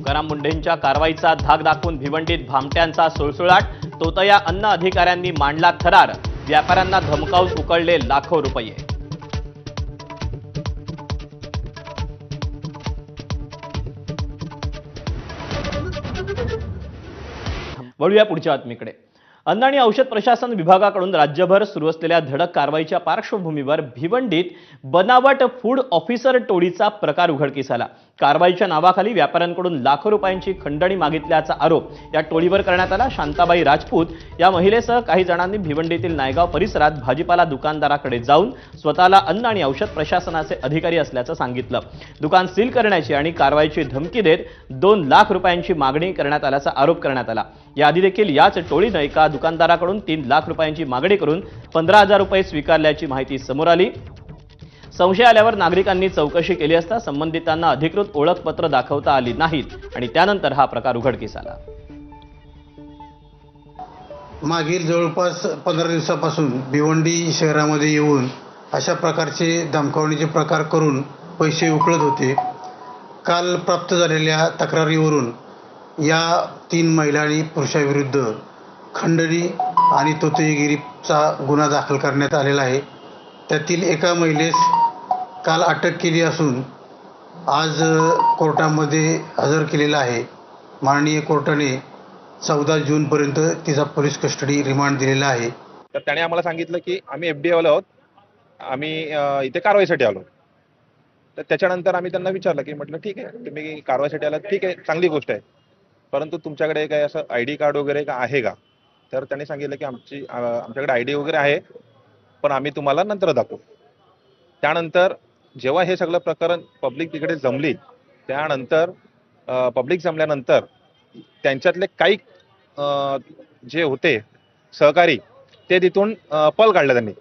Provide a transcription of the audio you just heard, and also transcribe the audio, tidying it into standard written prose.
तुकाराम मुंढेंच्या कारवाईचा धाक दाखवून भिवंडीत भामट्यांचा सुळसुळाट। तोतया अन्न अधिकाऱ्यांनी मांडला थरार। व्यापाऱ्यांना धमकावून उकळले लाखो रुपये। वळूया पुढच्या बातमीकडे। अन्न आणि औषध प्रशासन विभागाकडून राज्यभर सुरू असलेल्या धडक कारवाईच्या पार्श्वभूमीवर भिवंडीत बनावट फूड ऑफिसर टोळीचा प्रकार उघडकीस आला। कारवाईच्या नावाखाली व्यापाऱ्यांकडून लाखो रुपयांची खंडणी मागितल्याचा आरोप या टोळीवर करण्यात आला। शांताबाई राजपूत या महिलेसह काही जणांनी भिवंडीतील नायगाव परिसरात भाजीपाला दुकानदाराकडे जाऊन स्वतःला अन्न आणि औषध प्रशासनाचे अधिकारी असल्याचं सांगितलं। दुकान सील करण्याची आणि कारवाईची धमकी देत 2 लाख रुपयांची मागणी करण्यात आल्याचा आरोप करण्यात आला। याआधी देखील याच टोळीने एका दुकानदाराकडून 3 लाख रुपयांची मागणी करून 15,000 रुपये स्वीकारल्याची माहिती समोर आली। संशय आल्यावर नागरिकांनी चौकशी केली असता संबंधितांना अधिकृत ओळखपत्र दाखवता आली नाहीत आणि त्यानंतर हा प्रकार उघडकीस आला। मागील जवळपास 15 दिवसापासून भिवंडी शहरामध्ये येऊन अशा प्रकारचे धमकावणीचे प्रकार करून पैसे उकळत होते। काल प्राप्त झालेल्या तक्रारीवरून या 3 महिला आणि पुरुषाविरुद्ध खंडणी आणि तोतयेगिरीचा गुन्हा दाखल करण्यात आलेला आहे। त्यातील एका महिलेस काल अटक केली असून आज कोर्टामध्ये हजर केलेला आहे। माननीय कोर्टाने 14 जूनपर्यंत तिचा पोलीस कस्टडी रिमांड दिलेला आहे। तर त्याने आम्हाला सांगितलं की आम्ही एफडीए वाले आहोत, आम्ही इथे कारवाईसाठी आलो। तर त्याच्यानंतर आम्ही त्यांना विचारलं की म्हटलं ठीक आहे, तुम्ही कारवाईसाठी आलात, ठीक आहे, चांगली गोष्ट आहे, परंतु तुमच्याकडे काय असं आयडी कार्ड वगैरे का आहे का? तर त्यांनी सांगितलं की आमच्याकडे आयडी वगैरे आहे, पण आम्ही तुम्हाला नंतर दाखवू। त्यानंतर जेव्हा हे सगळं प्रकरण पब्लिक तिकडे जमली, त्यानंतर पब्लिक जमल्यानंतर त्यांच्यातले काही जे होते सहकारी ते तिथून पळ काढले त्यांनी।